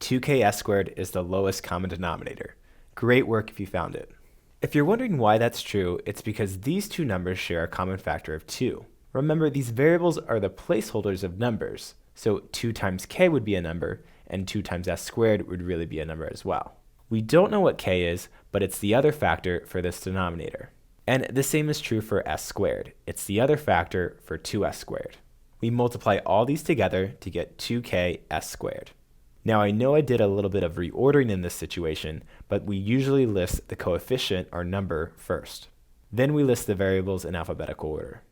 2ks squared is the lowest common denominator. Great work if you found it. If you're wondering why that's true, it's because these two numbers share a common factor of 2. Remember, these variables are the placeholders of numbers, so 2 times k would be a number, and 2 times s squared would really be a number as well. We don't know what k is, but it's the other factor for this denominator. And the same is true for s squared. It's the other factor for 2s squared. We multiply all these together to get 2k s squared. Now I know I did a little bit of reordering in this situation, but we usually list the coefficient or number first. Then we list the variables in alphabetical order.